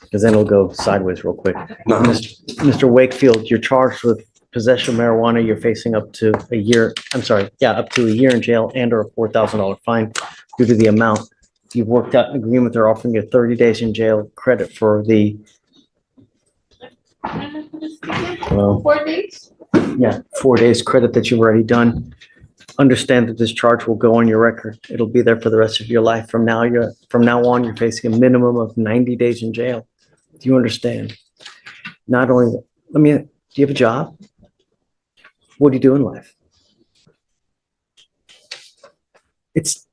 because then it'll go sideways real quick. No. Mr. Wakefield, you're charged with possession of marijuana. You're facing up to a year, up to a year in jail and or a $4,000 fine due to the amount. You've worked out an agreement. They're offering you 30 days in jail credit for the 4 days? 4 days credit that you've already done. Understand that this charge will go on your record. It'll be there for the rest of your life. From now on, you're facing a minimum of 90 days in jail. Do you understand? Not only, do you have a job? What do you do in life?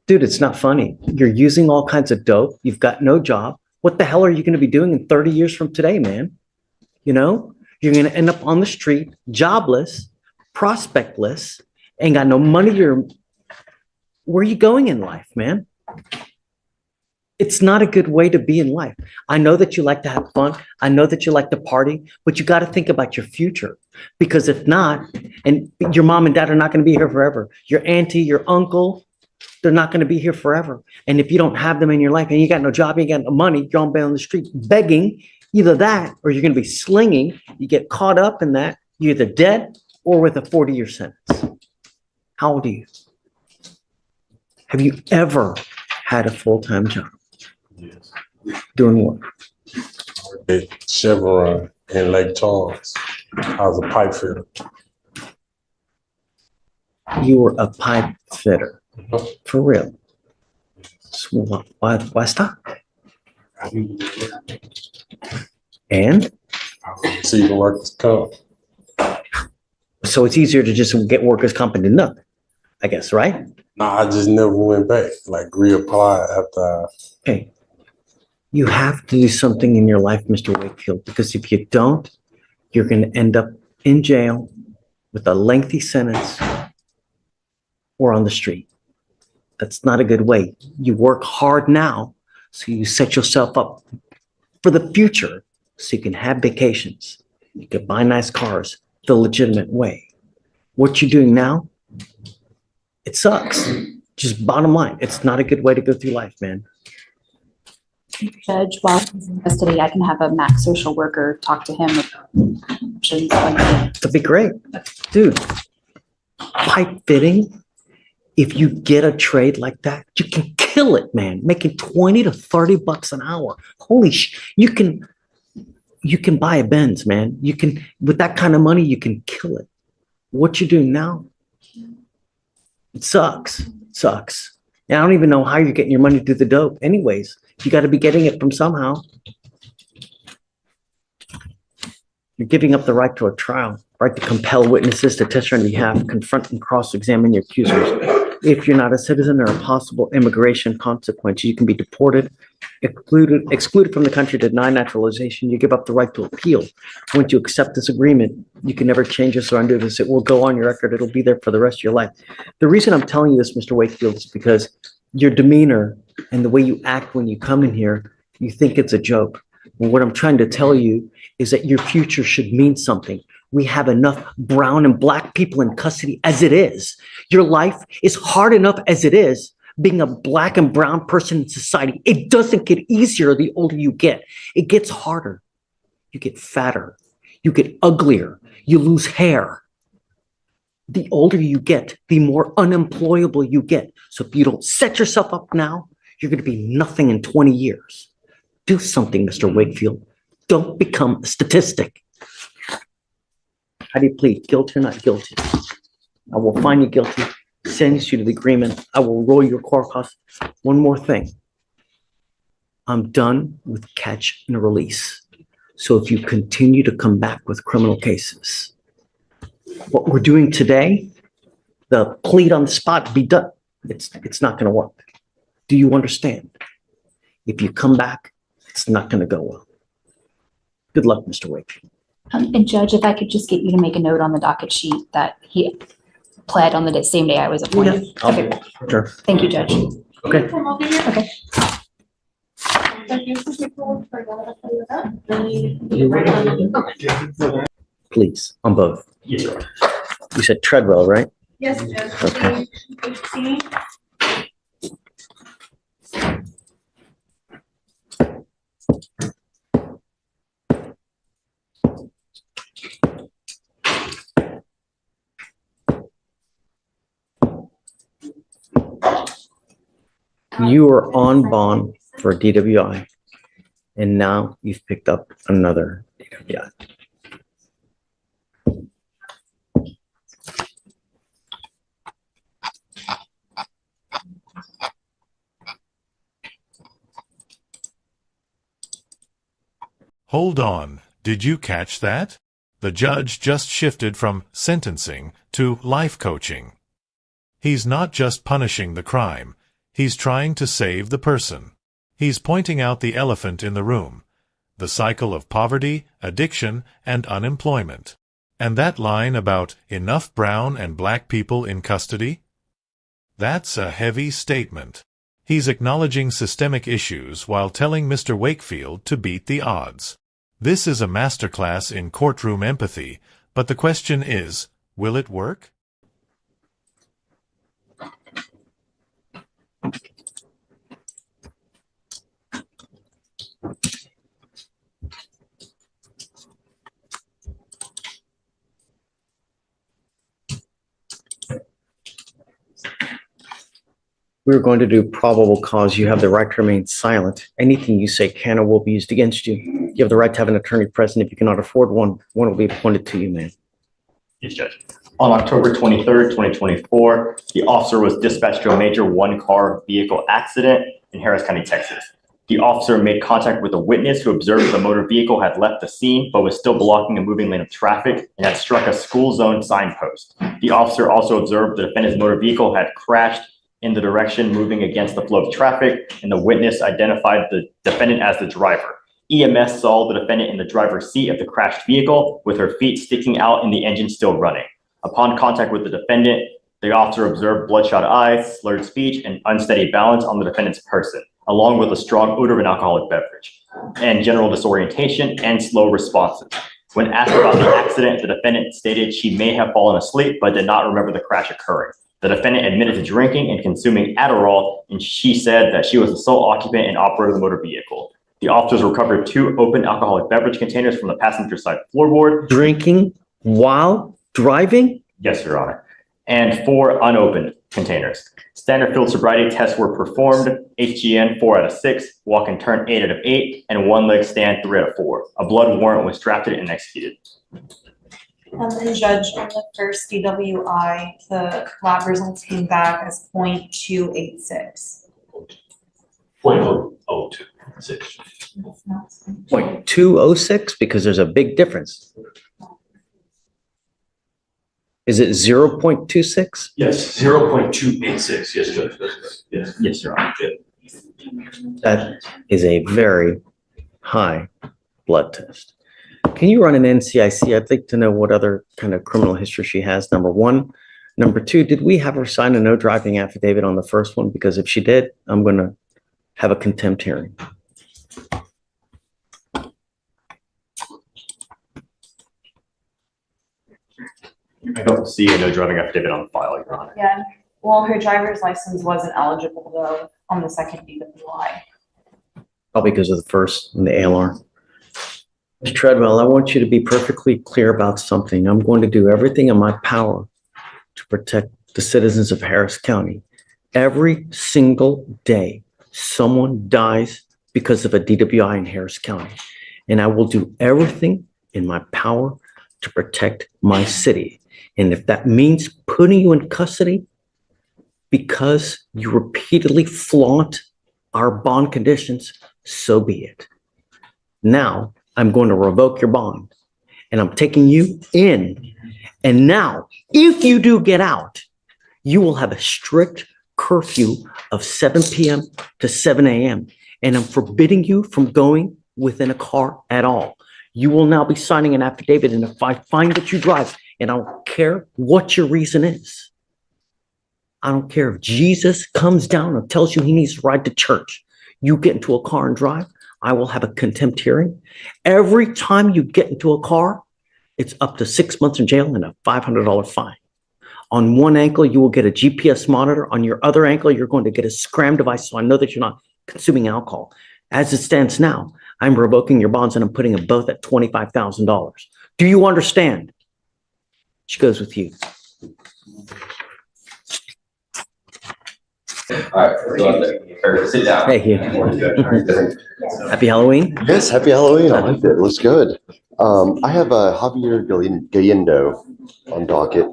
Dude, it's not funny. You're using all kinds of dope. You've got no job. What the hell are you going to be doing in 30 years from today, man? You know, you're going to end up on the street, jobless, prospectless, ain't got no money. Where are you going in life, man? It's not a good way to be in life. I know that you like to have fun. I know that you like to party, but you got to think about your future, because if not, and your mom and dad are not going to be here forever. Your auntie, your uncle, they're not going to be here forever. And if you don't have them in your life and you got no job, you got no money, you're on the street begging, either that or you're going to be slinging. You get caught up in that. You're either dead or with a 40-year sentence. How old are you? Have you ever had a full-time job? Yes. Doing what? At Chevron in Lake Charles. I was a pipe fitter. You were a pipe fitter. For real. So why stop? And? So you can work this comp. So it's easier to just get workers' comp and do nothing, I guess, right? No, I just never went back, like reapply after. Okay. You have to do something in your life, Mr. Wakefield, because if you don't, you're going to end up in jail with a lengthy sentence or on the street. That's not a good way. You work hard now, so you set yourself up for the future, so you can have vacations. You can buy nice cars the legitimate way. What you're doing now, it sucks. Just bottom line, it's not a good way to go through life, man. Judge, while he's in custody, I can have a MAC social worker talk to him about options. That'd be great. Dude, pipe fitting, if you get a trade like that, you can kill it, man. Making 20 to 30 bucks an hour. Holy you can buy a Benz, man. You can, with that kind of money, you can kill it. What you're doing now, it sucks. It sucks. And I don't even know how you're getting your money through the dope. Anyways, you got to be getting it from somehow. You're giving up the right to a trial, right to compel witnesses to testify on your behalf, confront and cross-examine your accusers. If you're not a citizen, there are possible immigration consequences. You can be deported, excluded from the country, denied naturalization. You give up the right to appeal. Once you accept this agreement, you can never change this or undo this. It will go on your record. It'll be there for the rest of your life. The reason I'm telling you this, Mr. Wakefield, is because your demeanor and the way you act when you come in here, you think it's a joke. And what I'm trying to tell you is that your future should mean something. We have enough brown and black people in custody as it is. Your life is hard enough as it is, being a black and brown person in society. It doesn't get easier the older you get. It gets harder. You get fatter. You get uglier. You lose hair. The older you get, the more unemployable you get. So if you don't set yourself up now, you're going to be nothing in 20 years. Do something, Mr. Wakefield. Don't become a statistic. How do you plead? Guilty or not guilty? I will find you guilty, sentence you to the agreement. I will roll your court costs. One more thing. I'm done with catch and release. So if you continue to come back with criminal cases, what we're doing today, the plead on the spot, be done. It's not going to work. Do you understand? If you come back, it's not going to go well. Good luck, Mr. Wakefield. And Judge, if I could just get you to make a note on the docket sheet that he pled on the same day I was appointed. Yeah, Okay. Sure. Thank you, Judge. Okay. Come over here. Okay. Please, on both. You said Treadwell, right? Yes, Judge. Okay. Page 18. You are on bond for DWI. And now you've picked up another DWI. Hold on, did you catch that? The judge just shifted from sentencing to life coaching. He's not just punishing the crime, he's trying to save the person. He's pointing out the elephant in the room, the cycle of poverty, addiction, and unemployment. And that line about enough brown and black people in custody? That's a heavy statement. He's acknowledging systemic issues while telling Mr. Wakefield to beat the odds. This is a masterclass in courtroom empathy, but the question is, will it work? We're going to do probable cause. You have the right to remain silent. Anything you say can or will be used against you. You have the right to have an attorney present. If you cannot afford one, one will be appointed to you, man. Yes, Judge. On October 23rd, 2024, the officer was dispatched to a major one-car vehicle accident in Harris County, Texas. The officer made contact with a witness who observed the motor vehicle had left the scene but was still blocking a moving lane of traffic and had struck a school zone signpost. The officer also observed the defendant's motor vehicle had crashed in the direction moving against the flow of traffic, and the witness identified the defendant as the driver. EMS saw the defendant in the driver's seat of the crashed vehicle with her feet sticking out and the engine still running. Upon contact with the defendant, the officer observed bloodshot eyes, slurred speech, and unsteady balance on the defendant's person, along with a strong odor of an alcoholic beverage, and general disorientation and slow responses. When asked about the accident, the defendant stated she may have fallen asleep but did not remember the crash occurring. The defendant admitted to drinking and consuming Adderall, and she said that she was the sole occupant and operator of the motor vehicle. The officers recovered 2 open alcoholic beverage containers from the passenger side floorboard. Drinking while driving? Yes, Your Honor. And 4 unopened containers. Standard field sobriety tests were performed. HGN 4 out of 6, walk and turn 8 out of 8, and 1 leg stand 3 out of 4. A blood warrant was drafted and executed. And Judge, on the first DWI, the lab results came back as 0.286. 0.026. 0.206, because there's a big difference. Is it 0.26? Yes, 0.286. Yes, Judge. Yes. Yes, Your Honor. That is a very high blood test. Can you run an NCIC? I'd like to know what other kind of criminal history she has, number one. Number two, did we have her sign a no driving affidavit on the first one? Because if she did, I'm going to have a contempt hearing. I don't see a no driving affidavit on the file, Your Honor. Yeah, well, her driver's license wasn't eligible though on the second DWI. Probably because of the first and the ALR. Ms. Treadwell, I want you to be perfectly clear about something. I'm going to do everything in my power to protect the citizens of Harris County. Every single day, someone dies because of a DWI in Harris County. And I will do everything in my power to protect my city. And if that means putting you in custody because you repeatedly flaunt our bond conditions, so be it. Now, I'm going to revoke your bond and I'm taking you in. And now, if you do get out, you will have a strict curfew of 7 p.m. to 7 a.m. And I'm forbidding you from going within a car at all. You will now be signing an affidavit. And if I find that you drive, and I don't care what your reason is, I don't care if Jesus comes down and tells you he needs to ride to church, you get into a car and drive, I will have a contempt hearing. Every time you get into a car, it's up to 6 months in jail and a $500 fine. On one ankle, you will get a GPS monitor. On your other ankle, you're going to get a scram device. So I know that you're not consuming alcohol. As it stands now, I'm revoking your bonds and I'm putting them both at $25,000. Do you understand? She goes with you. All right. or sit down. Hey, Hugh. Happy Halloween. Yes, happy Halloween. I like it. Looks good. I have Javier Gallendo on docket.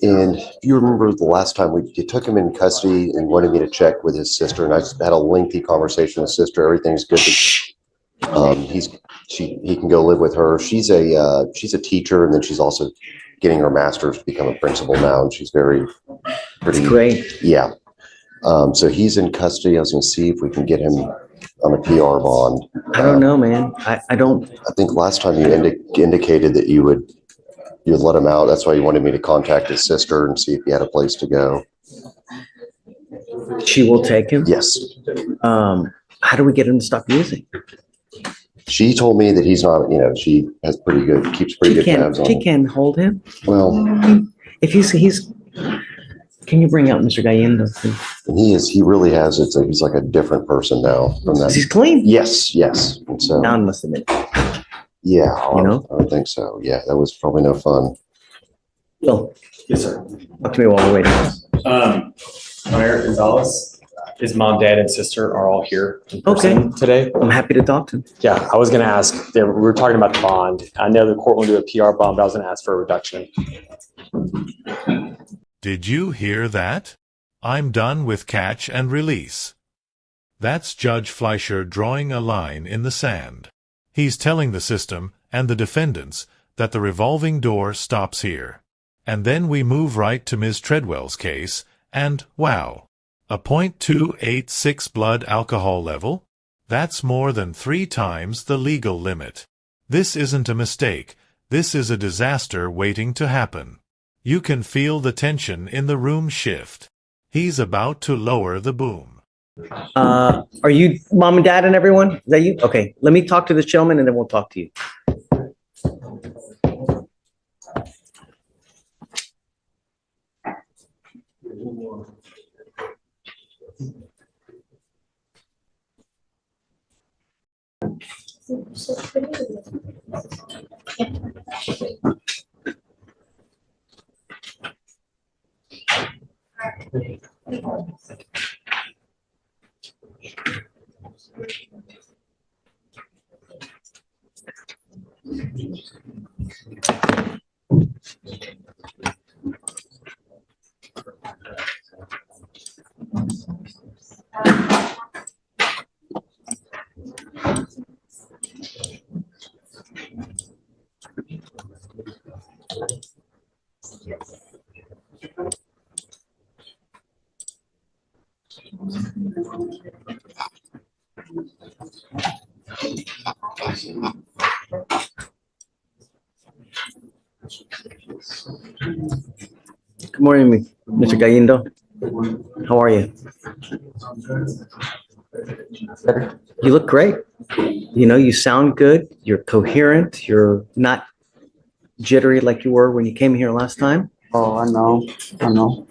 And if you remember the last time you took him in custody and wanted me to check with his sister, and I just had a lengthy conversation with his sister. Everything's good. He can go live with her. She's a teacher, and then she's also getting her master's to become a principal now, and she's pretty Great. Yeah. So he's in custody. I was going to see if we can get him on a PR bond. I don't know, man. I don't. I think last time you indicated that you would let him out. That's why you wanted me to contact his sister and see if he had a place to go. She will take him. Yes. How do we get him to stop using? She told me that he's not, she has keeps pretty good tabs on She him. can hold him. Well, If he's, can you bring out Mr. Gallendo? Please? and he really has, he's like a different person now from that. He's clean. Yes. And so, Don must admit. yeah, You know? I don't think so. Yeah, that was probably no fun. Phil, Yes, sir. talk to me while we're waiting. Mayor Gonzalez, his mom, dad, and sister are all here in person today. I'm happy to talk to him. Yeah, I was gonna ask, we were talking about the bond. I know the court will do a PR bond, but I was gonna ask for a reduction. Did you hear that? I'm done with catch and release. That's Judge Fleischer drawing a line in the sand. He's telling the system and the defendants that the revolving door stops here. And then we move right to Ms. Treadwell's case, and wow, a .286 blood alcohol level? That's more than 3 times the legal limit. This isn't a mistake. This is a disaster waiting to happen. You can feel the tension in the room shift. He's about to lower the boom. Are you mom and dad and everyone? Is that you? Okay, let me talk to this gentleman and then we'll talk to you. Good morning, Mr. Gallendo. How are you? You look great. You sound good. You're coherent. You're not jittery like you were when you came here last time. Oh, I know.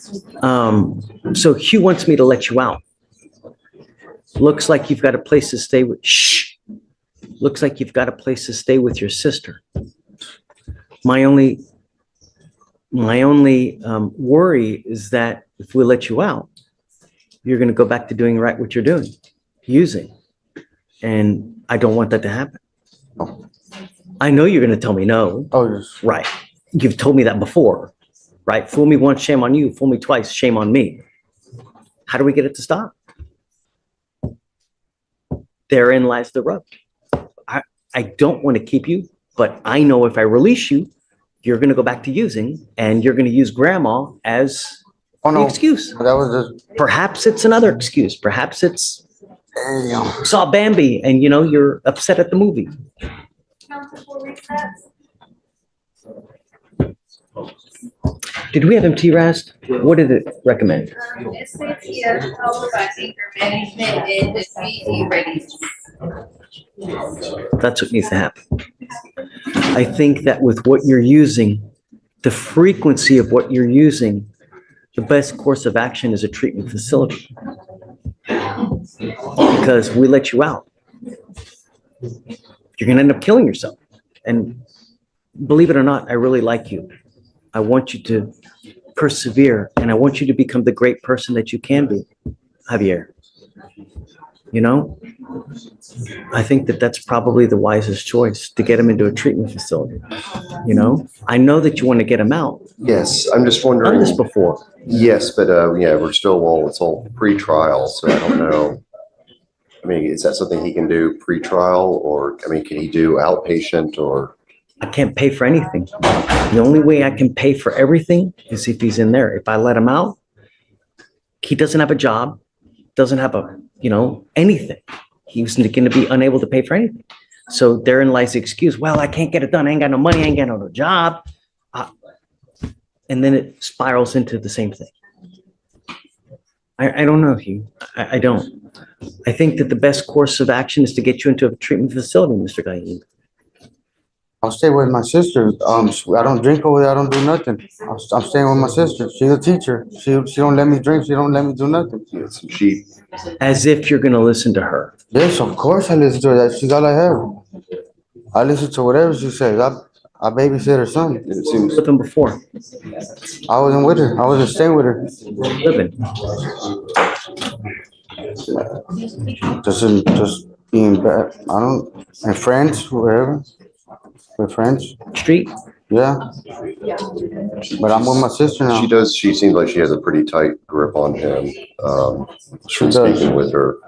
So Hugh wants me to let you out. Looks like you've got a place to stay with. Shh. Looks like you've got a place to stay with your sister. My only worry is that if we let you out, you're going to go back to doing right what you're doing, using. And I don't want that to happen. I know you're going to tell me no. Oh, yes. Right. You've told me that before, right? Fool me once, shame on you. Fool me twice, shame on me. How do we get it to stop? Therein lies the rub. I don't want to keep you, but I know if I release you, you're going to go back to using, and you're going to use grandma as the excuse. That was just, Perhaps it's another excuse. Perhaps it's damn. saw Bambi and you're upset at the movie. Did we have him T-Rast? What did it recommend? It says here, followed by anger management and defeat readiness. That's what needs to happen. I think that with what you're using, the frequency of what you're using, the best course of action is a treatment facility. Because we let you out, you're going to end up killing yourself. And believe it or not, I really like you. I want you to persevere, and I want you to become the great person that you can be, Javier. You know? I think that that's probably the wisest choice, to get him into a treatment facility. You know? I know that you want to get him out. Yes, I'm just Done wondering. this before. Yes, but yeah, it's all pre-trial, so I don't know. I mean, is that something he can do pre-trial, or, I mean, can he do outpatient, or? I can't pay for anything. The only way I can pay for everything is if he's in there. If I let him out, he doesn't have a job, doesn't have anything. He's going to be unable to pay for anything. So therein lies the excuse. Well, I can't get it done. I ain't got no money. I ain't got no job. And then it spirals into the same thing. I don't know, Hugh. I don't. I think that the best course of action is to get you into a treatment facility, Mr. Gain. I'll stay with my sister. I don't drink over there. I don't do nothing. I'm staying with my sister. She's a teacher. She don't let me drink. She don't let me do nothing. She, As if you're going to listen to her. Yes, of course I listen to her. She's all I have. I listen to whatever she says. I babysit her son. it seems, With him before. I wasn't with her. I wasn't staying with her. Living. Just being bad. And friends, wherever. With friends. Street. Yeah. But I'm with my sister now. she seems like she has a pretty tight grip on him. She From does. speaking with her.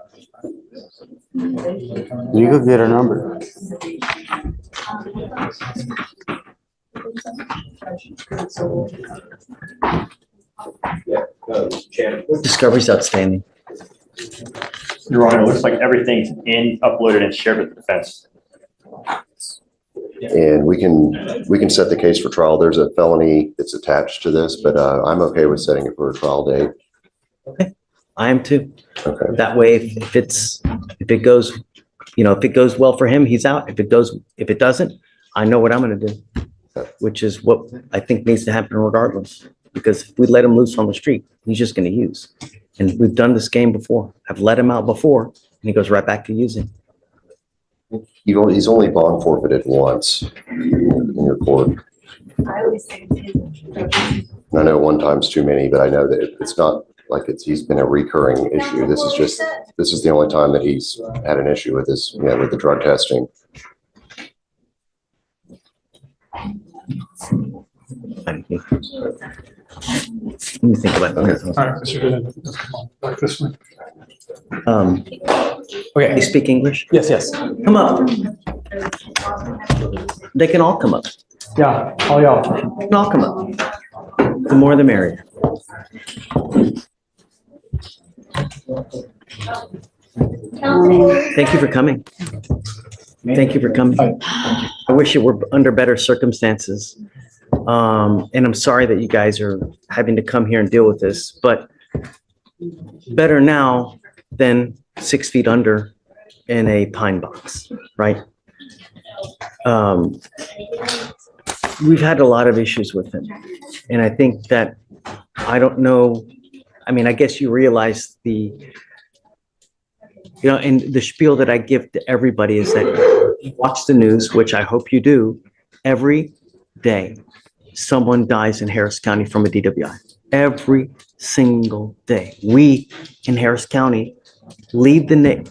You could get her number. Discovery's outstanding. Your Honor, it looks like everything's uploaded and shared with the defense. And we can set the case for trial. There's a felony that's attached to this, but I'm okay with setting it for a trial date. Okay. I am too. Okay. That way, if it goes well for him, he's out. If it doesn't, I know what I'm going to do, which is what I think needs to happen regardless. Because if we let him loose on the street, he's just going to use. And we've done this game before. I've let him out before, and he goes right back to using. He's only bond forfeited once in your court. And I know one time's too many, but I know that it's not like he's been a recurring issue. This is the only time that he's had an issue with this, with the drug testing. Thank you. Let me think about that. All right, Mr. Goodman, come on, back this way. They speak English? Yes. Come up. They can all come up. Yeah, all y'all. They can all come up. The more the merrier. Thank you for coming. Thank you for coming. I wish it were under better circumstances. And I'm sorry that you guys are having to come here and deal with this, but better now than 6 feet under in a pine box, right? We've had a lot of issues with him. And I think that, I don't know, I mean, I guess you realize and the spiel that I give to everybody is that watch the news, which I hope you do. Every day, someone dies in Harris County from a DWI. Every single day. We in Harris County lead the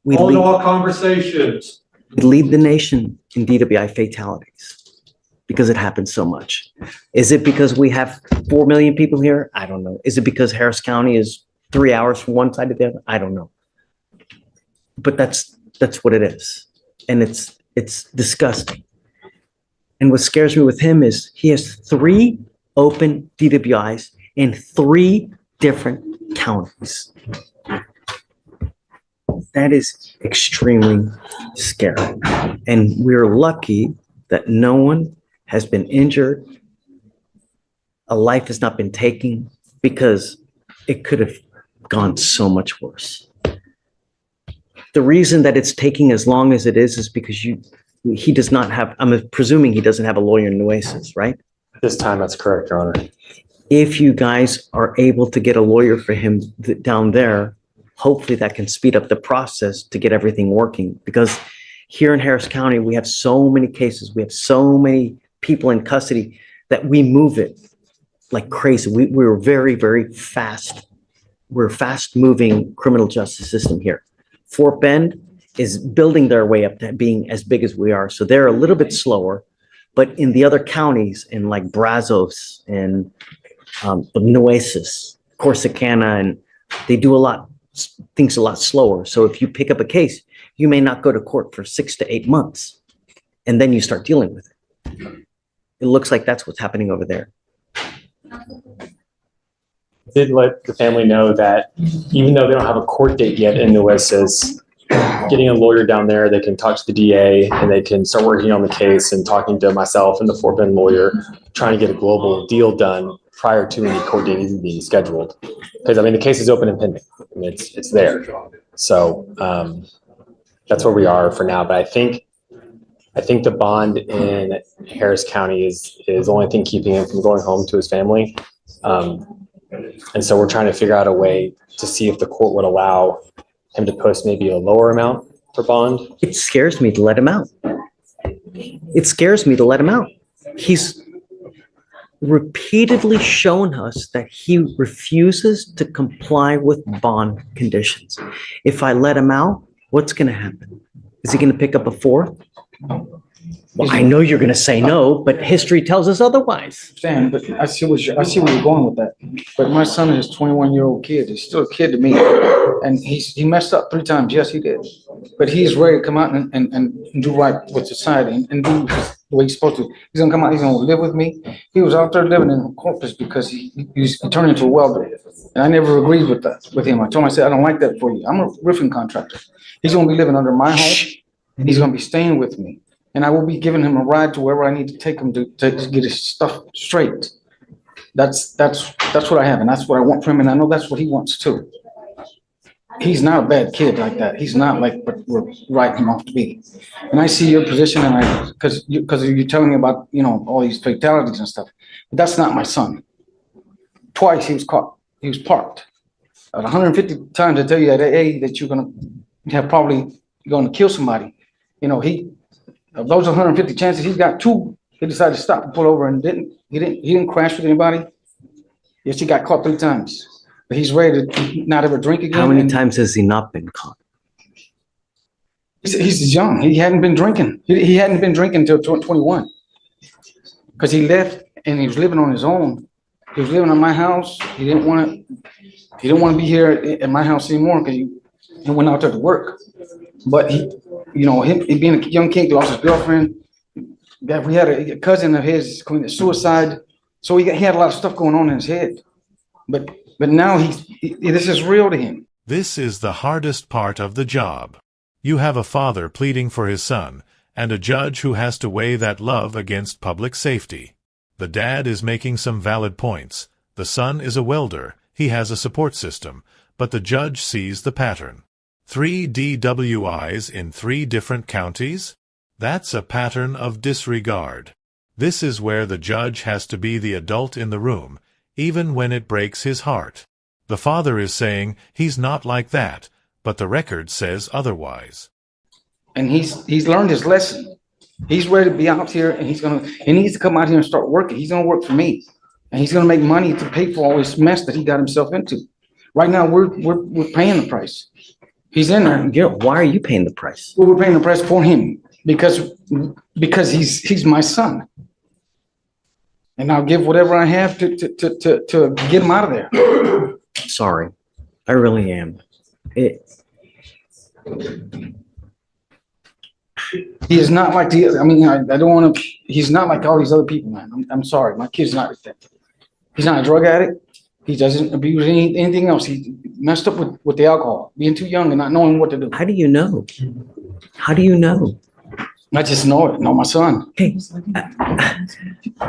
Hold all conversations. we lead the nation in DWI fatalities because it happens so much. Is it because we have 4 million people here? I don't know. Is it because Harris County is 3 hours from one side to the other? I don't know. But that's what it is. And it's disgusting. And what scares me with him is he has 3 open DWIs in 3 different counties. That is extremely scary. And we're lucky that no one has been injured. A life has not been taken, because it could have gone so much worse. The reason that it's taking as long as it is because he does not have, I'm presuming he doesn't have a lawyer in Nueces, right? This time, that's correct, Your Honor. If you guys are able to get a lawyer for him down there, hopefully that can speed up the process to get everything working. Because here in Harris County, we have so many cases. We have so many people in custody that we move it like crazy. We're very, very fast we're fast-moving criminal justice system here. Fort Bend is building their way up to being as big as we are. So they're a little bit slower, but in the other counties, in like Brazos and Nueces, Corsicana, and they do things a lot slower. So if you pick up a case, you may not go to court for 6 to 8 months, and then you start dealing with it. It looks like that's what's happening over there. Did let the family know that even though they don't have a court date yet in Nueces, getting a lawyer down there, they can talk to the DA and they can start working on the case and talking to myself and the Fort Bend lawyer, trying to get a global deal done prior to any court date even being scheduled. Because I mean, the case is open and pending. I mean, it's there. So that's where we are for now. But I think the bond in Harris County is the only thing keeping him from going home to his family. And so we're trying to figure out a way to see if the court would allow him to post maybe a lower amount for bond. It scares me to let him out. It scares me to let him out. He's repeatedly shown us that he refuses to comply with bond conditions. If I let him out, what's going to happen? Is he going to pick up a fourth? Well, I know you're going to say no, but history tells us otherwise. Sam, but I see where you're going with that. But my son is a 21-year-old kid. He's still a kid to me. And he messed up 3 times. Yes, he did. But he's ready to come out and do right with society and do the way he's supposed to. He's going to come out. He's going to live with me. He was out there living in Corpus because he turned into a welder. And I never agreed with that with him. I told him, I said, I don't like that for you. I'm a roofing contractor. He's going to be living under my home. And he's going to be staying with me. And I will be giving him a ride to wherever I need to take him to get his stuff straight. That's what I have, and that's what I want from him, and I know that's what he wants too. He's not a bad kid like that. He's not like what we're writing him off to be. And I see your position, and because you're telling me about all these fatalities and stuff, but that's not my son. Twice he was caught. He was parked. 150 times I tell you that you're gonna have probably going to kill somebody. Of those 150 chances, he's got 2. He decided to stop and pull over and he didn't crash with anybody. Yes, he got caught 3 times, but he's ready to not ever drink again. How many times has he not been caught? He's young. He hadn't been drinking. He hadn't been drinking until 21 because he left and he was living on his own. He was living in my house. He didn't want to be here at my house anymore because he went out there to work. But him being a young kid, lost his girlfriend. We had a cousin of his committed suicide. So he had a lot of stuff going on in his head. But now this is real to him. This is the hardest part of the job. You have a father pleading for his son, and a judge who has to weigh that love against public safety. The dad is making some valid points. The son is a welder. He has a support system, but the judge sees the pattern. 3 DWIs in 3 different counties? That's a pattern of disregard. This is where the judge has to be the adult in the room, even when it breaks his heart. The father is saying he's not like that, but the record says otherwise. And he's learned his lesson. He's ready to be out here, and he needs to come out here and start working. He's going to work for me, and he's going to make money to pay for all this mess that he got himself into. Right now, we're paying the price. He's in there. Why are you paying the price? Well, we're paying the price for him because he's my son, and I'll give whatever I have to get him out of there. Sorry, I really am. He is not like the other. I mean, I don't want to. He's not like all these other people, man. I'm sorry, my kid's not like that. He's not a drug addict. He doesn't abuse anything else. He messed up with the alcohol, being too young and not knowing what to do. How do you know? How do you know? I just know it. Know my son. Hey,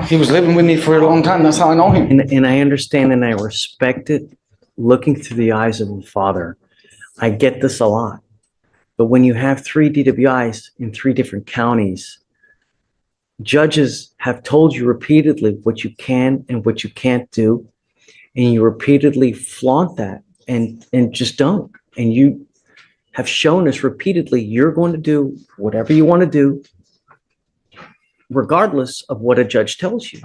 he was living with me for a long time. That's how I know him. And I understand and I respect it. Looking through the eyes of a father, I get this a lot. But when you have 3 DWIs in 3 different counties, judges have told you repeatedly what you can and what you can't do. And you repeatedly flaunt that and just don't. And you have shown us repeatedly you're going to do whatever you want to do, regardless of what a judge tells you.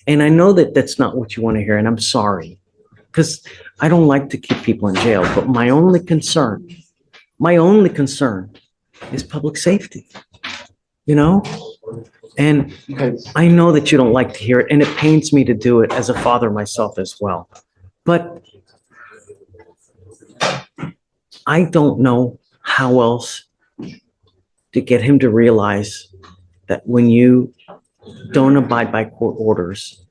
And I know that that's not what you want to hear, and I'm sorry. because I don't like to keep people in jail, but my only concern is public safety, you know? And I know that you don't like to hear it, and it pains me to do it as a father myself as well. But I don't know how else to get him to realize that when you don't abide by court orders,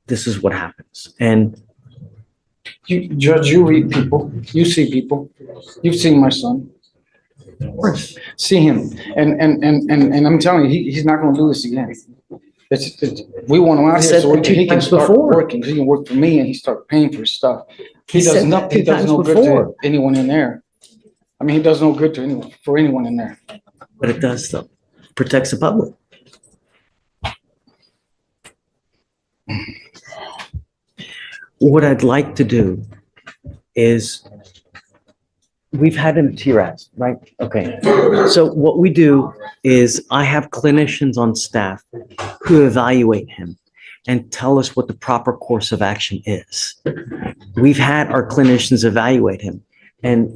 this is what happens. And Judge, you read people, you see people, you've seen my son. See him, and I'm telling you, he's not gonna do this again. We want him out here so he can start working, he can work for me and he start paying for his stuff. He does no good to anyone in there. I mean, he does no good to anyone in there. But it does though, protects the public. What I'd like to do is, we've had him TRAS, right? Okay. So what we do is I have clinicians on staff who evaluate him and tell us what the proper course of action is. We've had our clinicians evaluate him, and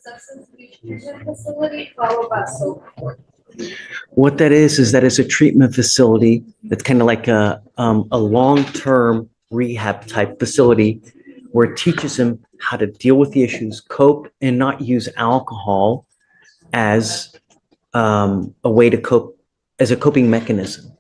Substance abuse treatment facility followed by sober court. what that is that it's a treatment facility that's kind of like a long-term rehab type facility where it teaches him how to deal with the issues, cope, and not use alcohol as a way to cope, as a coping mechanism.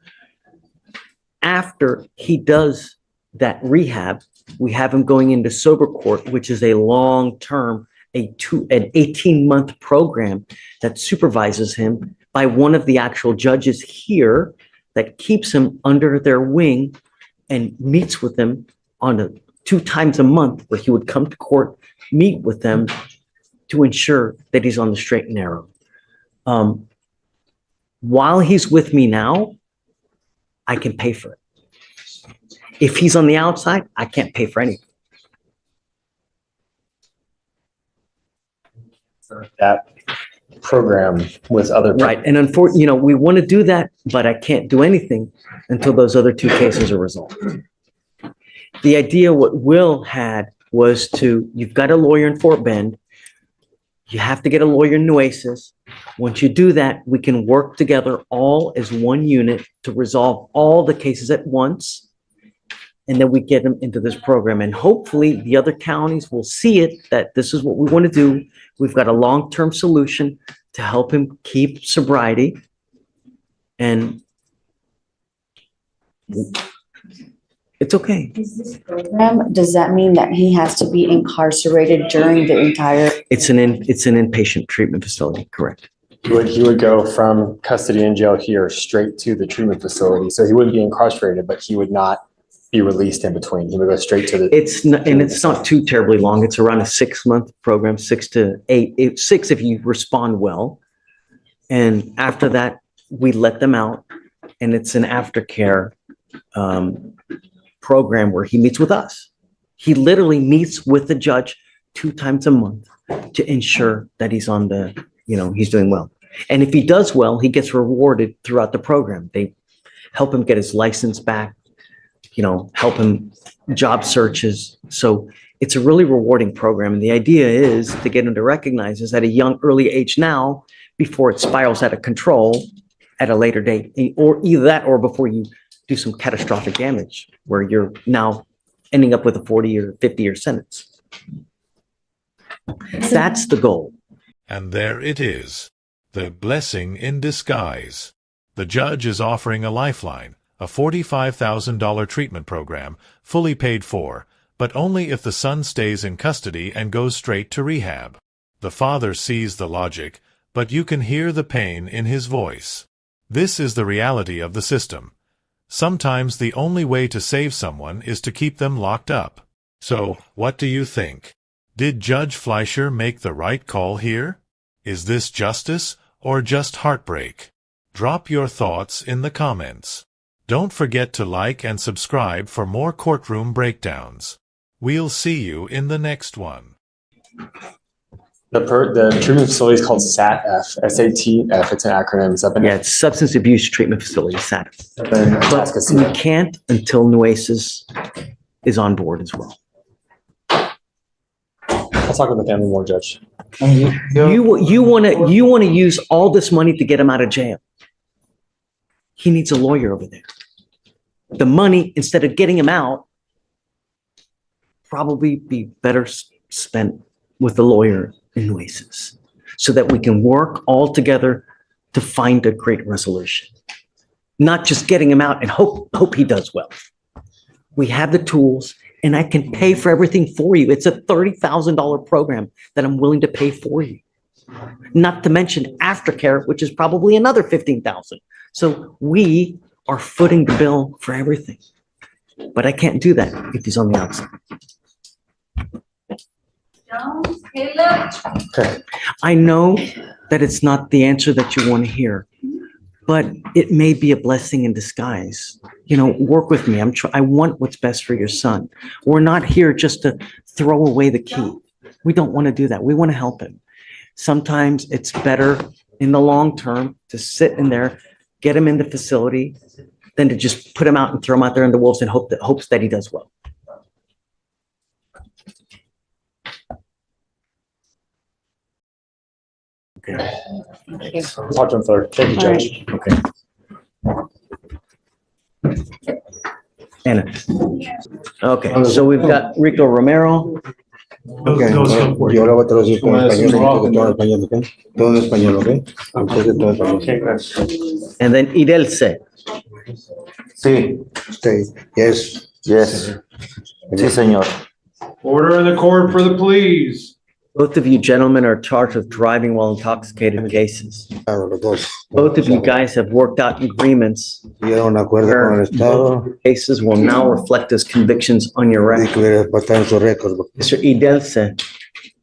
After he does that rehab, we have him going into sober court, which is a long-term, an 18-month program that supervises him by one of the actual judges here that keeps him under their wing and meets with them on 2 times a month, where he would come to court, meet with them to ensure that he's on the straight and narrow. While he's with me now, I can pay for it. If he's on the outside, I can't pay for anything. That program with other. Right. And unfortunately, we want to do that, but I can't do anything until those other 2 cases are resolved. The idea what Will had was you've got a lawyer in Fort Bend. You have to get a lawyer in Nueces. Once you do that, we can work together all as one unit to resolve all the cases at once. And then we get them into this program. And hopefully the other counties will see it, that this is what we want to do. We've got a long-term solution to help him keep sobriety. And it's okay. Is this program, does that mean that he has to be incarcerated during the entire? It's an inpatient treatment facility, correct? He would go from custody and jail here straight to the treatment facility. So he wouldn't be incarcerated, but he would not be released in between. He would go straight to the. It's not too terribly long. It's around a 6-month program, 6 to 8, 6 if you respond well. And after that, we let them out, and it's an aftercare program where he meets with us. He literally meets with the judge 2 times a month to ensure that he's on the, he's doing well. And if he does well, he gets rewarded throughout the program. They help him get his license back, help him job searches. So it's a really rewarding program. And the idea is to get him to recognize is at a young, early age now, before it spirals out of control at a later date, or either that, or before you do some catastrophic damage where you're now ending up with a 40 or 50-year sentence. That's the goal. And there it is, the blessing in disguise. The judge is offering a lifeline, a $45,000 treatment program, fully paid for, but only if the son stays in custody and goes straight to rehab. The father sees the logic, but you can hear the pain in his voice. This is the reality of the system. Sometimes the only way to save someone is to keep them locked up. So, what do you think? Did Judge Fleischer make the right call here? Is this justice or just heartbreak? Drop your thoughts in the comments. Don't forget to like and subscribe for more courtroom breakdowns. We'll see you in the next one. The treatment facility is called SATF, SATF. It's an acronym. It's Substance Abuse Treatment Facility, SATF. But we can't until Nueces is on board as well. I'll talk with the family more, Judge. You want to use all this money to get him out of jail. He needs a lawyer over there. The money, instead of getting him out, probably be better spent with the lawyer in Nueces, so that we can work all together to find a great resolution. Not just getting him out and hope he does well. We have the tools, and I can pay for everything for you. It's a $30,000 program that I'm willing to pay for you. Not to mention aftercare, which is probably another $15,000. So we are footing the bill for everything. But I can't do that if he's on the outside. Jones, Caleb, I know that it's not the answer that you want to hear, but it may be a blessing in disguise. You know, work with me. I want what's best for your son. We're not here just to throw away the key. We don't want to do that. We want to help him. Sometimes it's better in the long term to sit in there, get him in the facility, than to just put him out and throw him out there in the wolves and hopes that he does well. Okay. I'll talk to him further. Thank you, Judge. Okay. Anna. Okay, so we've got Rico Romero. Okay. Yo ahora voy a traducir todo en español, ¿ok? Todo en español, ¿ok? Entonces, todo en español. And then Idelce. Sí. Stay. Yes. Yes. Sí, señor. Order in the court for the pleas. Both of you gentlemen are charged with driving while intoxicated cases. Claro, los dos. Both of you guys have worked out agreements. Llegaron a un acuerdo con el Estado. Cases will now reflect as convictions on your Y record. que está en su récord. Mr. Idelce,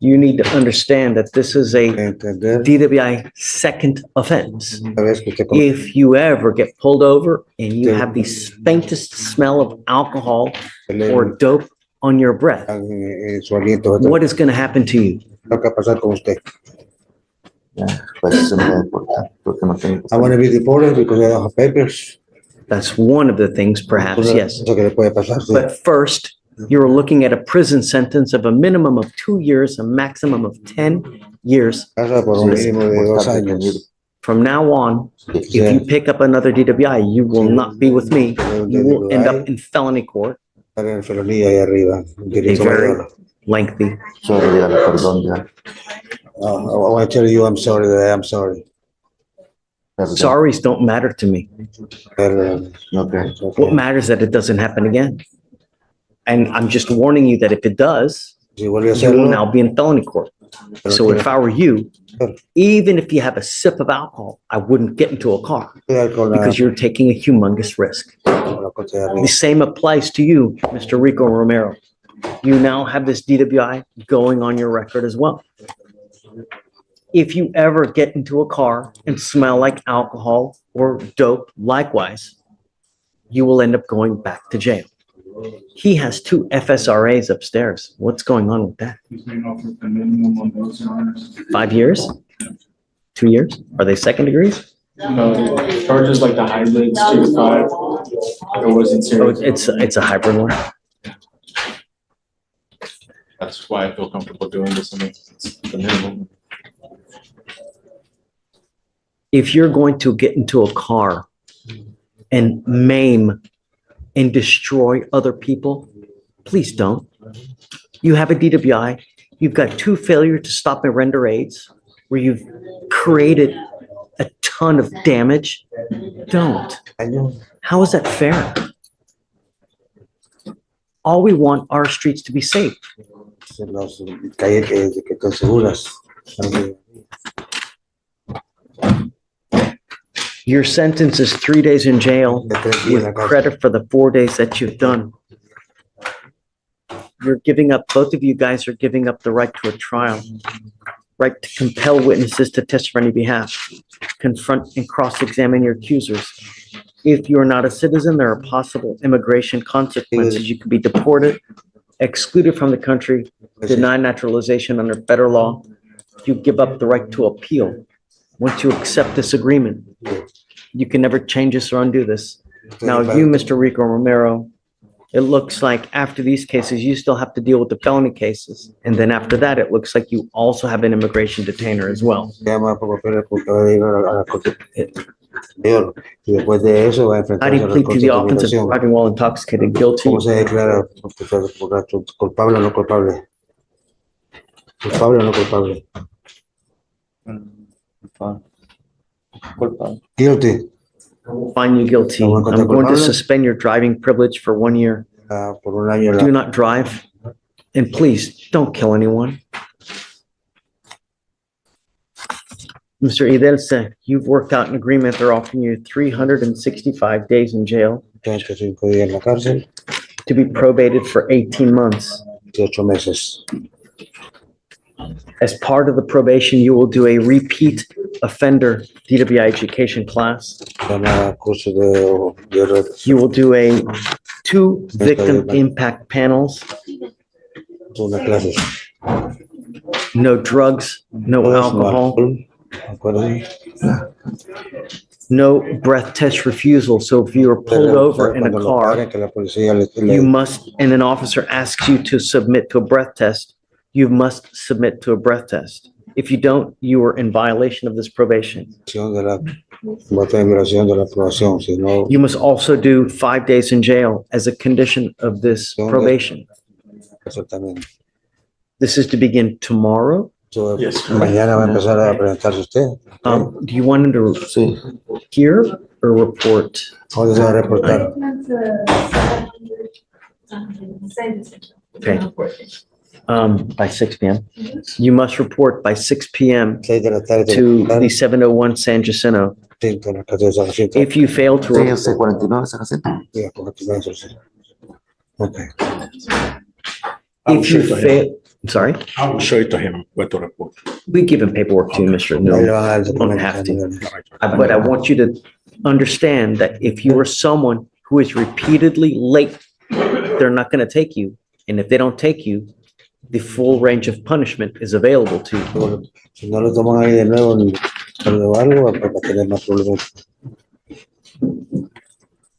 you need to understand that this is a Entender. DWI second offense. Una vez que usted If you ever get pulled over and you have the faintest smell of alcohol or dope on your breath, en su aliento, what is going to happen to you? lo que va a pasar con usted. Pues se me va a deportar, porque no tengo. I want to be deported because I don't have papers. That's one of the things, perhaps, yes. Eso que le puede pasar. Sí. But first, you're looking at a prison sentence of a minimum of 2 years, a maximum of 10 years. Pasa por un mínimo de 2 años. From now on, if you pick up another DWI, you will not be with me. You will end up in felony court, Estar en felonía ahí arriba. a Delito very mayor. lengthy. Sorry, dígale perdón ya. I want to tell you I'm sorry that I'm sorry. Perdón. Sorries don't matter to me. Perdón. Okay. What matters is that it doesn't happen again. And I'm just warning you that if it does, Si vuelve a you will hacerlo, now be in felony court. So if I were you, even if you have a sip of alcohol, I wouldn't get into a car cuidar con la, because you're taking a humongous risk. con la cosa de The arriba. same applies to you, Mr. Rico Romero. You now have this DWI going on your record as well. If you ever get into a car and smell like alcohol or dope, likewise, you will end up going back to jail. He has 2 FSRAs upstairs. What's going on with that? He's being offered the minimum on those, Your Honors. 5 years? 2 years? Are they second degrees? No, the charges like the hybrids, 2 to 5. It wasn't Oh, serious. it's a hybrid one. That's why I feel comfortable doing this. I mean, it's the minimum. If you're going to get into a car and maim and destroy other people, please don't. You have a DWI, you've got 2 failure to stop and render aids, where you've created a ton of damage. Don't. How is that fair? All we want are our streets to be safe. Las calles que están seguras. Your sentence is 3 days in jail with credit for the 4 days that you've done. You're giving up, both of you guys are giving up the right to a trial, right to compel witnesses to testify on your behalf, confront and cross-examine your accusers. If you're not a citizen, there are possible immigration consequences. You could be deported, excluded from the country, denied naturalization under federal law. You give up the right to appeal. Once you accept this agreement, you can never change this or undo this. Now, you, Mr. Rico Romero, It looks like after these cases, you still have to deal with the felony cases. And then after that, it looks like you also have an immigration detainer as well. Llama por papeles porque va a ir a la corte mayor. Y después de eso va a How do enfrentarse you a la plead to corte the de offense of inmigración. driving while intoxicated? Guilty? ¿Cómo se declara borracho? ¿Culpable o no culpable? ¿Culpable o no culpable? Guilty. Find you guilty. No, I'm going to culpable. suspend your driving privilege for 1 year. Por un año. Do not drive. And please, don't kill anyone. Mr. Idelce, you've worked out an agreement. They're offering you 365 days in jail 35 días en la cárcel, to be probated for 18 months. 18 meses. As part of the probation, you will do a repeat offender DWI education class. Van a cursos de You will do 2 victim impact panels, unas clases. no drugs, no alcohol, Acuérdense. no breath test refusal. So if you are pulled over in a Cuando lo car, paren, que la policía you must, and an officer asks you to submit to a breath test, you must submit to a breath test. If you don't, you are in violation of this probation. de la bota de migración de la aprobación, si no, You must also do 5 days in jail as a condition of this probation. eso también. This is to begin tomorrow. So, Yes. mañana va a empezar a presentarse usted. Do you want him to Sí. hear or report? ¿Dónde se va a reportar? Okay. By 6 p.m. You must report by 6 p.m. 6 de la tarde. to the 701 San Jacinto. 5 de la tarde de San Jacinto. If you fail to, report- 49 San Jacinto. Sí, porque tú vas a hacer. Ok. if you fail, I'm sorry, I will show it to him where to report. we give him paperwork too, Mr. Ahí le No. van a dar el Don't documento. have to. But I want you to understand that if you are someone who is repeatedly late, they're not going to take you. And if they don't take you, the full range of punishment is available to you. Si no lo toman ahí de nuevo, o algo, va a tener más problemas.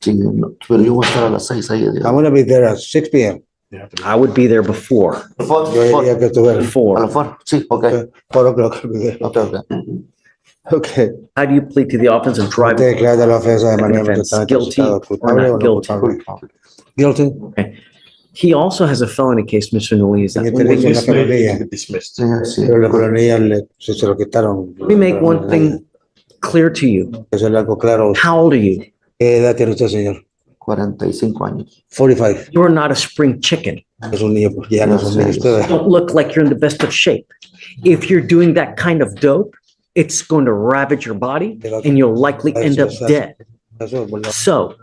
Sí, no, pero yo voy a estar a las 6 ahí. I'm gonna be there at 6 p.m. I would be there before. Yo diría que estuviera A Before. la FAR, sí, ok, 4 o'clock. I'll be there. ok. Okay. How do you plead to the offense of Te driving? declara la ofensa de manera Offense, totalmente guilty intoxicado, or culpable not o no guilty? culpable. Guilty. He also has a felony case, Mr. Newell. Is that Tiene una This may felonía, be dismissed. Sí, sí. pero la felonía se lo quitaron. Let me make one thing clear to you. Eso es algo claro. How old are you? ¿Qué edad tiene usted, señor? 45 años. 45. You're not a spring chicken. Es un niño, porque ya no es un niño usted. Don't look like you're in the best of shape. If you're doing that kind of dope, it's going to ravage your body and you'll likely end up dead. Eso, bueno, So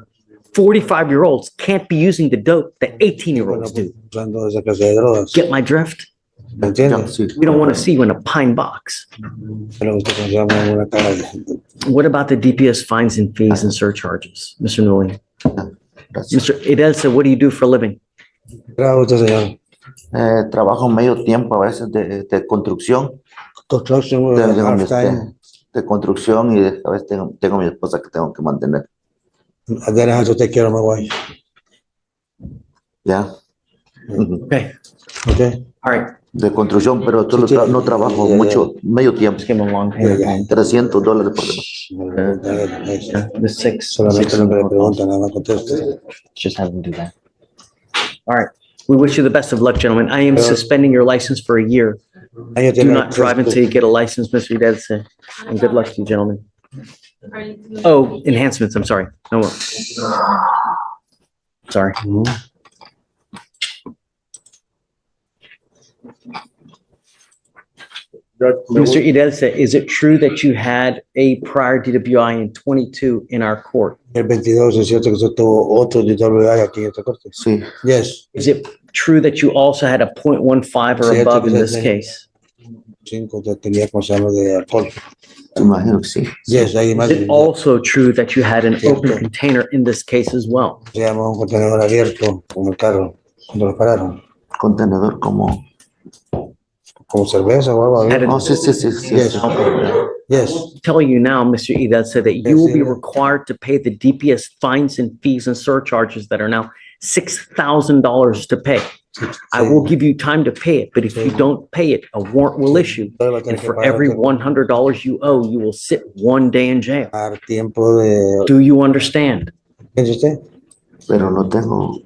45-year-olds can't be using the dope that 18-year-olds do. usando esa clase de drogas. Get my drift? ¿Me entiendes? Sí. We don't want to see you in a pine box. Pero usted se llama en una cara de- What about the DPS fines and fees and surcharges, Mr. Newell? Gracias. Mr. Idelce, what do you do for a living? Bravo, usted, señor. Trabajo medio tiempo a veces de construcción, Construction, de, half-time. de construcción y a veces tengo mi esposa que tengo que mantener. And then I have to take care of my wife. Ya. Ujú. Okay, Okay? all right. De construcción, pero solo Sí, sí. no trabajo Ya, ya. mucho, medio tiempo. Just give him a long Ya, ya. hand. $300 por semana. The six. Solamente lo que le preguntan, nada más conteste. Just have him do that. All right. We wish you the best of luck, gentlemen. I am suspending your license for a year. Ellos Do tienen- not drive until you get a license, Mr. Idelce. And good luck to you, gentlemen. Oh, enhancements, I'm sorry. No more. Sorry. Mr. Idelce, is it true that you had a prior DWI in 22 in our court? El 22 es cierto que usted tuvo otro DWI aquí en esta corte. Sí, Yes. Is it true that you also had a .15 or Cierto above que in this usted- case? 5 usted tenía con de alcohol. imagino que sí. Yes, hay más. Is it also true that you had an Cierto. open container in this case as well? Se llama un contenedor abierto, como el carro, cuando lo pararon. Contenedor como. Como cerveza o algo. Had ¿no? Oh, sí, sí, sí, sí. Yes. sí. Yes. Telling you now, Mr. Idelce, that you Yes, will be yes. required to pay the DPS fines and fees and surcharges that are now $6,000 to pay. I will give you time to pay it, but if you don't pay it, a warrant will issue. And for every $100 you owe, you will sit 1 day in jail. Tiempo de. Do you understand? ¿Qué dice usted? Pero no tengo.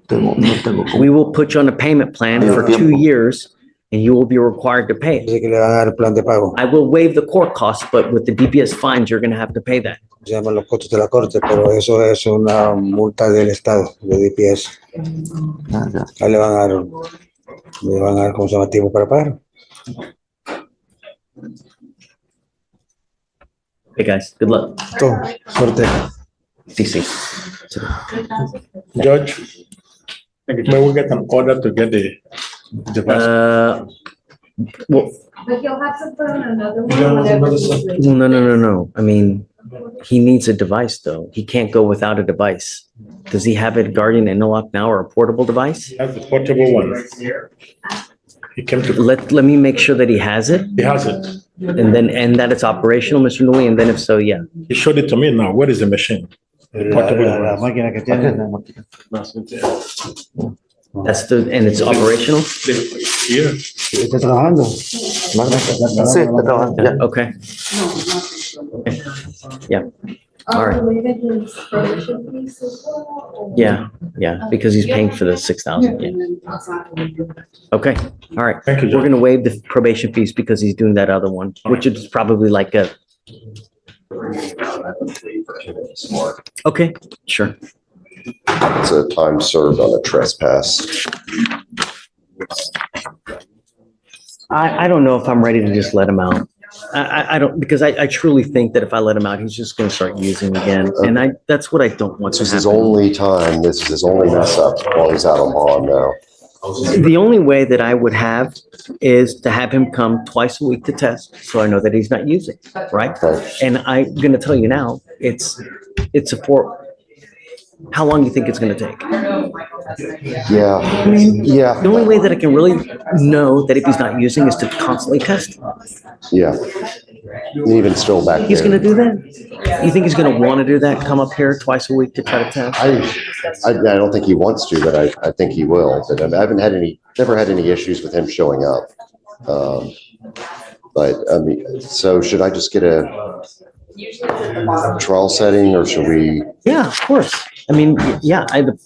We will put you on a payment plan for 2 years and you will be required to pay it. Dice que le van a dar plan de pago. I will waive the court costs, but with the DPS fines, you're gonna have to pay that. Se llaman los costos de la corte, pero eso es una multa del Estado, de DPS. Ahí le van a dar, ¿cómo se llama? Tiempo para pagar. Hey, guys, good luck. Todo, suerte. CC. Judge, may we get an order to get the device? Well, But you'll have to put on another one. Yeah, whenever another you set. leave. well, no. I mean, he needs a device, though. He can't go without a device. Does he have a Guardian Interlock now or a portable device? He has the portable one. He came to, Let me make sure that he has it he has it. and that it's operational, Mr. Newey, and then if so, yeah. He showed it to me now. Where is the machine? The portable La one. máquina que tiene. That's and it's operational? Here. ¿Está trabajando? Sí, está trabajando, ya. Okay. Yeah. All right. Related to his probation fees as well, or- Yeah, because he's paying for the 6,000. Yeah. Okay, all right. Thank you, We're Judge. gonna waive the probation fees because he's doing that other one, which is probably like a. Okay, sure. It's a time served on a trespass. I don't know if I'm ready to just let him out. I don't, because I truly think that if I let him out, he's just gonna start using again. And that's what I don't want This to is his happen. only time, this is his only mess up while he's out on bond now. The only way that I would have is to have him come twice a week to test, so I know that he's not using, right? Right. And I'm gonna tell you now, it's how long you think it's gonna take? Yeah, The yeah, only way that I can really know that if he's not using is to constantly test him. yeah. And even still back He's there. gonna do that? You think he's gonna wanna do that, come up here twice a week to try to test? I don't think he wants to, but I think he will. But I haven't had never had any issues with him showing up. But I mean, so should I just get a trial setting or should we? Yeah, of course. I mean, yeah, and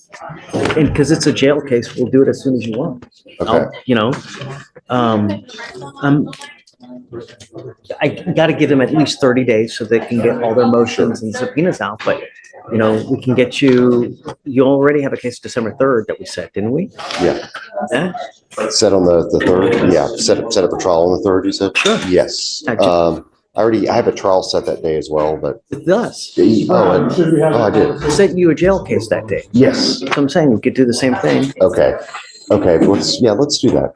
because it's a jail case, we'll do it as soon as you want. Okay, You know, I gotta give them at least 30 days so they can get all their motions and subpoenas out, but, you know, we can get you already have a case December 3rd that we set, didn't we? yeah. Yeah. Set on the third? Yeah, set up a trial on the third, you said? Sure. Yes. Gotcha. I have a trial set that day as well, but. With us. I did. Sent you a jail case that day. Yes. So I'm saying we could do the same thing. Okay. Let's do that.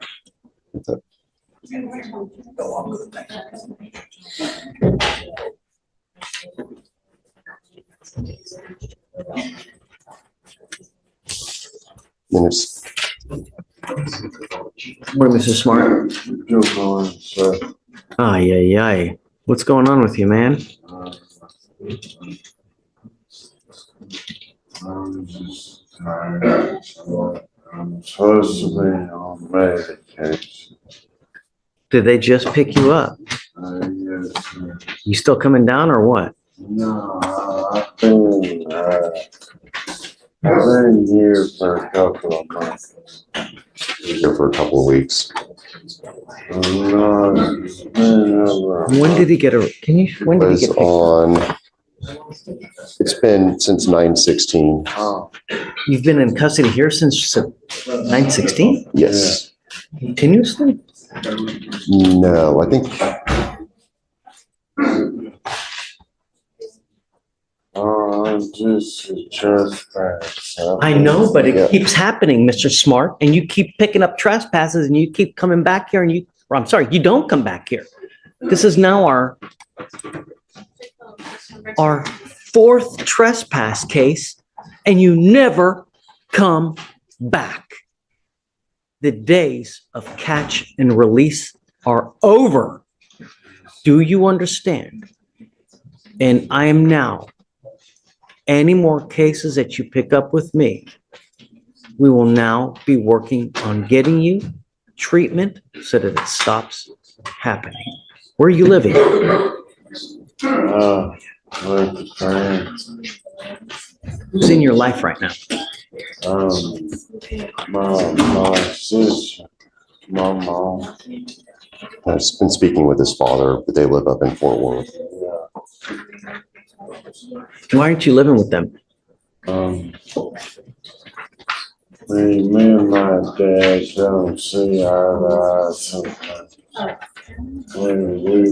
Minutes. Morning, Mr. Smart. Ay. What's going on with you, man? I'm just tired. I'm supposed to be on medication. Did they just pick you up? Yes, sir. You still coming down or what? No, I've been here for a couple of months. Here for a couple of weeks. No, it's been over. When did he get when did he Was get picked up? on, it's been since 9/16. Oh, You've been in custody here since 9/16? Yes. Continuously? No, I think, I'm just a trespass. I know, but Yeah. it keeps happening, Mr. Smart, and you keep picking up trespasses and you keep coming back here or I'm sorry, you don't come back here. This is now our fourth trespass case and you never come back. The days of catch and release are over. Do you understand? And I am now, any more cases that you pick up with me, We will now be working on getting you treatment so that it stops happening. Where are you living? With the friends. Who's in your life right now? My sister, my mom. I've been speaking with his father, but they live up in Fort Worth. Why aren't you living with them? Me and my dad don't see our eyes sometimes.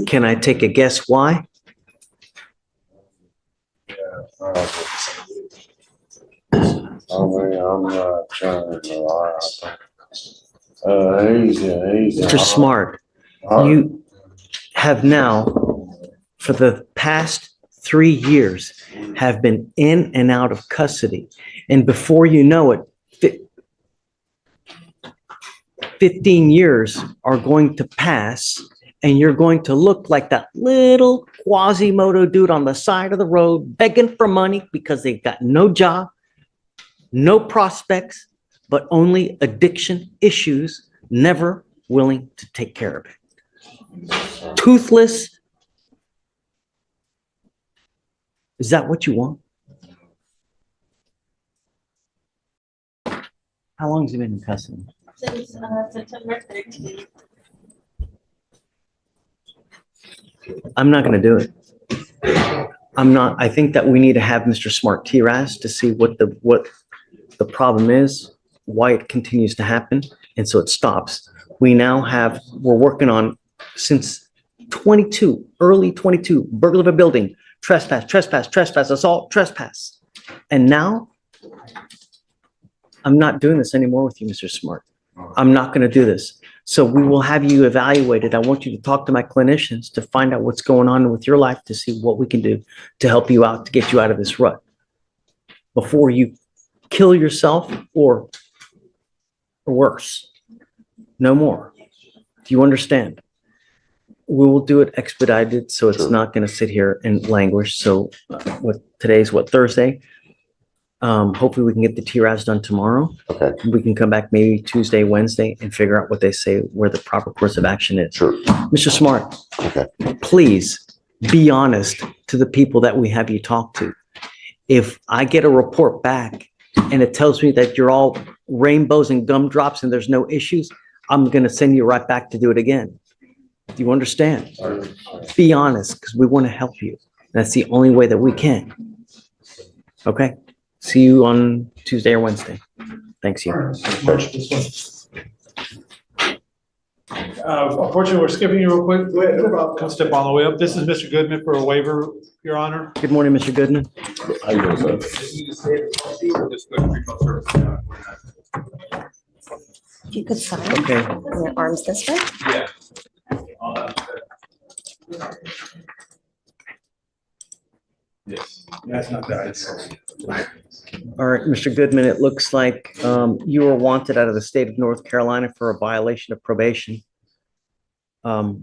Can I take a guess why? I'm not trying to lie. He's Mr. Smart, you have now, for the past 3 years, have been in and out of custody. And before you know it, 15 years are going to pass, and you're going to look like that little Quasimodo dude on the side of the road begging for money because they've got no job, no prospects, but only addiction issues, never willing to take care of it. Toothless. Is that what you want? How long has he been in custody? Since September 13th. I'm not going to do it. I'm not. I think that we need to have Mr. Smart TRAS to see what the problem is, why it continues to happen, and so it stops. We're working on since 22, early 22, burglary of a building, trespass, assault, trespass. And now I'm not doing this anymore with you, Mr. Smart. I'm not going to do this. So we will have you evaluated. I want you to talk to my clinicians to find out what's going on with your life, to see what we can do to help you out, to get you out of this rut before you kill yourself or worse. No more. Do you understand? We will do it expedited, so it's not going to sit here and languish. So today's Thursday? Hopefully we can get the TRAS done tomorrow. Okay. We can come back maybe Tuesday, Wednesday, and figure out what they say, where the proper course of action is. Sure. Mr. Smart, Okay. please be honest to the people that we have you talk to. If I get a report back and it tells me that you're all rainbows and gumdrops and there's no issues, I'm going to send you right back to do it again. Do you understand? Be honest, because we want to help you. That's the only way that we can. Okay? See you on Tuesday or Wednesday. Thanks, you. Unfortunately, we're skipping you real quick. Come step all the way up. This is Mr. Goodman for a waiver, Your Honor. Good morning, Mr. Goodman. How you doing, sir? If you could sign, Okay. and your arms this way. Yeah. Yes, that's not that. All right, Mr. Goodman, it looks like you were wanted out of the state of North Carolina for a violation of probation. Are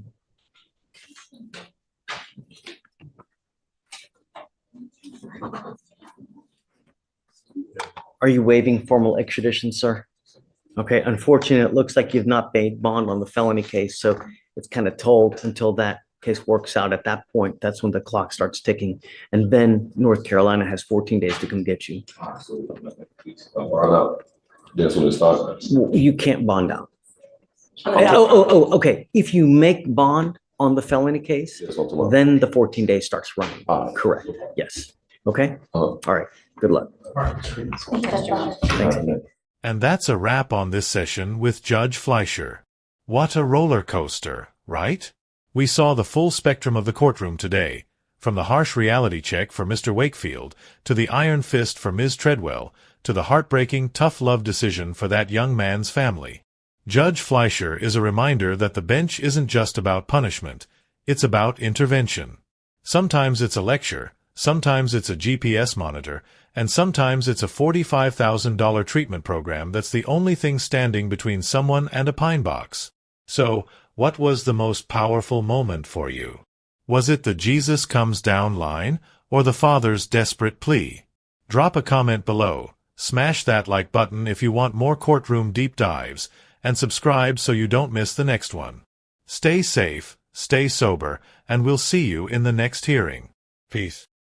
you waiving formal extradition, sir? Okay, unfortunately, it looks like you've not paid bond on the felony case, so it's kind of told until that case works out. At that point, that's when the clock starts ticking. And then North Carolina has 14 days to come get you. That's when it starts. You can't bond out. Okay. Okay. If you make bond on the felony case, then the 14 days starts running. Correct. Yes. Okay. All right. Good luck. Thanks. And that's a wrap on this session with Judge Fleischer. What a roller coaster, right? We saw the full spectrum of the courtroom today, from the harsh reality check for Mr. Wakefield, to the iron fist for Ms. Treadwell, to the heartbreaking tough love decision for that young man's family. Judge Fleischer is a reminder that the bench isn't just about punishment, it's about intervention. Sometimes it's a lecture, sometimes it's a GPS monitor, and sometimes it's a $45,000 treatment program that's the only thing standing between someone and a pine box. So, what was the most powerful moment for you? Was it the Jesus comes down line, or the Father's desperate plea? Drop a comment below. Smash that like button if you want more courtroom deep dives, and subscribe so you don't miss the next one. Stay safe, stay sober, and we'll see you in the next hearing. Peace.